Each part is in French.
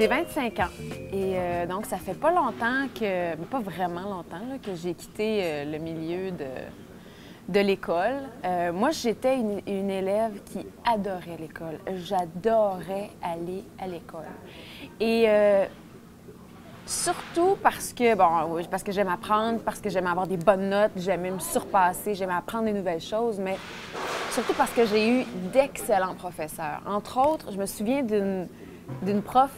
J'ai 25 ans et donc ça fait pas longtemps que, pas vraiment longtemps, là, que j'ai quitté le milieu de l'école. Moi, j'étais une élève qui adorait l'école. J'adorais aller à l'école. Et surtout parce que, bon, parce que j'aime apprendre, parce que j'aime avoir des bonnes notes, j'aimais me surpasser, j'aimais apprendre des nouvelles choses, mais surtout parce que j'ai eu d'excellents professeurs. Entre autres, je me souviens d'une prof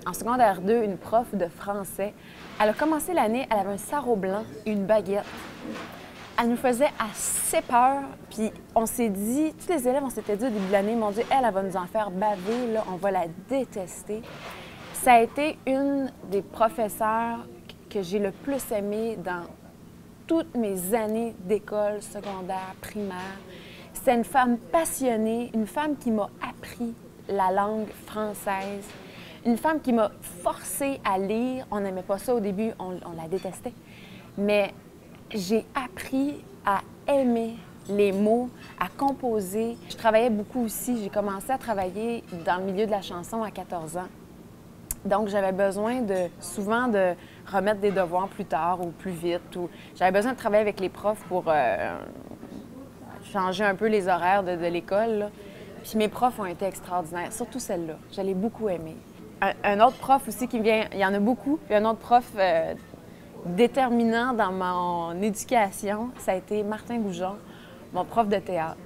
en secondaire 2, une prof de français. Elle a commencé l'année, elle avait un sarrau blanc, une baguette. Elle nous faisait assez peur, puis on s'est dit, tous les élèves, on s'était dit au début de l'année, mon Dieu, elle va nous en faire baver, là, on va la détester. Ça a été une des professeurs que j'ai le plus aimée dans toutes mes années d'école secondaire, primaire. C'était une femme passionnée, une femme qui m'a appris la langue française, une femme qui m'a forcée à lire. On n'aimait pas ça au début, on la détestait. Mais j'ai appris à aimer les mots, à composer. Je travaillais beaucoup aussi. J'ai commencé à travailler dans le milieu de la chanson à 14 ans. Donc, j'avais besoin souvent de remettre des devoirs plus tard ou plus vite. J'avais besoin de travailler avec les profs pour changer un peu les horaires de l'école, là. Puis mes profs ont été extraordinaires, surtout celle-là. Je l'ai beaucoup aimée. Un autre prof aussi qui me vient, il y en a beaucoup, puis un autre prof déterminant dans mon éducation, ça a été Martin Goujon, mon prof de théâtre.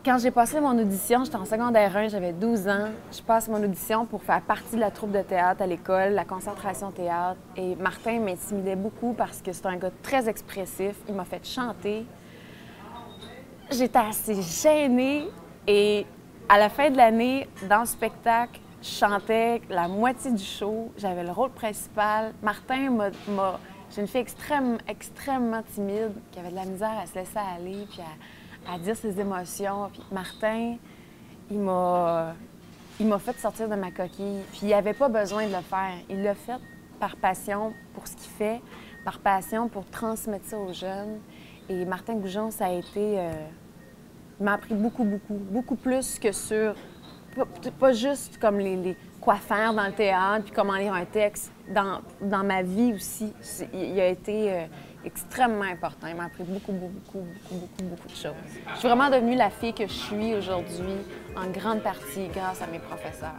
Quand j'ai passé mon audition, j'étais en secondaire 1, j'avais 12 ans. Je passe mon audition pour faire partie de la troupe de théâtre à l'école, la concentration théâtre. Et Martin m'intimidait beaucoup parce que c'est un gars très expressif. Il m'a fait chanter. J'étais assez gênée et à la fin de l'année, dans le spectacle, je chantais la moitié du show. J'avais le rôle principal. Martin J'ai une fille extrêmement timide qui avait de la misère à se laisser aller puis à dire ses émotions. Puis Martin, il m'a fait sortir de ma coquille. Puis il n'avait pas besoin de le faire. Il l'a fait par passion pour ce qu'il fait, par passion pour transmettre ça aux jeunes. Et Martin Goujon, ça a été... il m'a appris beaucoup plus que sur... Pas juste comme quoi faire dans le théâtre, puis comment lire un texte. Dans ma vie aussi, il a été extrêmement important. Il m'a appris beaucoup de choses. Je suis vraiment devenue la fille que je suis aujourd'hui, en grande partie grâce à mes professeurs.